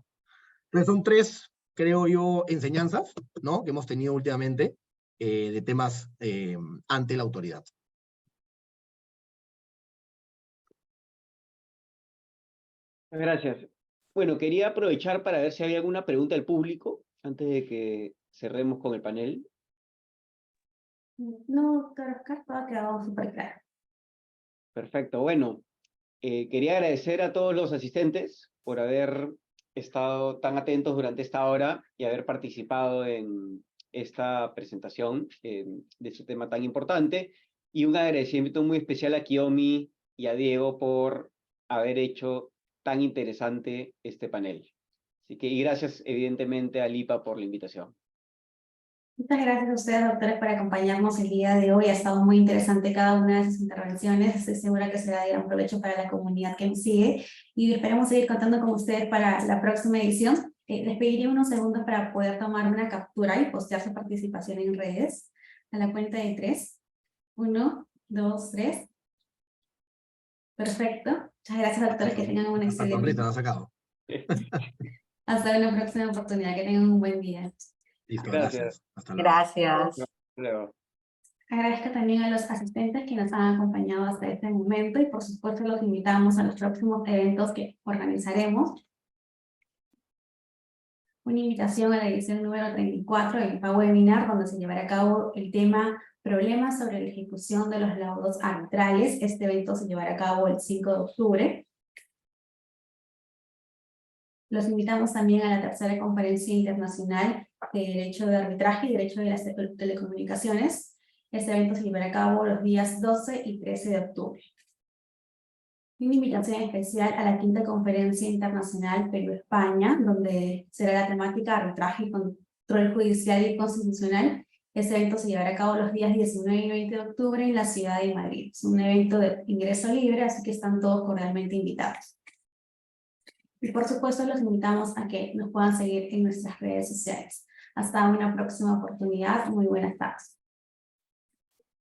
Entonces son 3, creo yo, enseñanzas, ¿no?, que hemos tenido últimamente de temas ante la autoridad. Gracias. Bueno, quería aprovechar para ver si había alguna pregunta del público antes de que cerremos con el panel. No, doctor Oscar, todo ha quedado súper claro. Perfecto. Bueno, quería agradecer a todos los asistentes por haber estado tan atentos durante esta hora y haber participado en esta presentación de este tema tan importante, y un agradecimiento muy especial a Kiyomi y a Diego por haber hecho tan interesante este panel. Así que, y gracias evidentemente a Lipa por la invitación. Muchas gracias a ustedes, doctores, por acompañarnos el día de hoy. Ha estado muy interesante cada una de sus intervenciones. Estoy segura que será de gran provecho para la comunidad que nos sigue. Y esperamos seguir contando con ustedes para la próxima edición. Les pediría unos segundos para poder tomar una captura y postear su participación en redes. A la cuenta de 3. 1, 2, 3. Perfecto. Muchas gracias, doctores. Que tengan una Hasta sonrisa, excelente. lo has sacado. Hasta una próxima oportunidad. Que tengan un buen día. Listo, Gracias. gracias. Hasta luego. Gracias. Hasta luego. Agradezco también a los asistentes que nos han acompañado hasta este momento y por supuesto los invitamos a los próximos eventos que organizaremos. Una invitación a la edición número 34 del webinar, donde se llevará a cabo el tema Problemas sobre la ejecución de los laudos arbitrales. Este evento se llevará a cabo el 5 de octubre. Los invitamos también a la tercera conferencia internacional de Derecho de Arbitraje y Derecho de las Telecomunicaciones. Este evento se llevará a cabo los días 12 y 13 de octubre. Una invitación especial a la quinta conferencia internacional Perú-España, donde será la temática arbitraje y control judicial y constitucional. Este evento se llevará a cabo los días 19 y 20 de octubre en la ciudad de Madrid. Es un evento de ingreso libre, así que están todos cordialmente invitados. Y por supuesto los invitamos a que nos puedan seguir en nuestras redes sociales. Hasta una próxima oportunidad. Muy buenas tardes.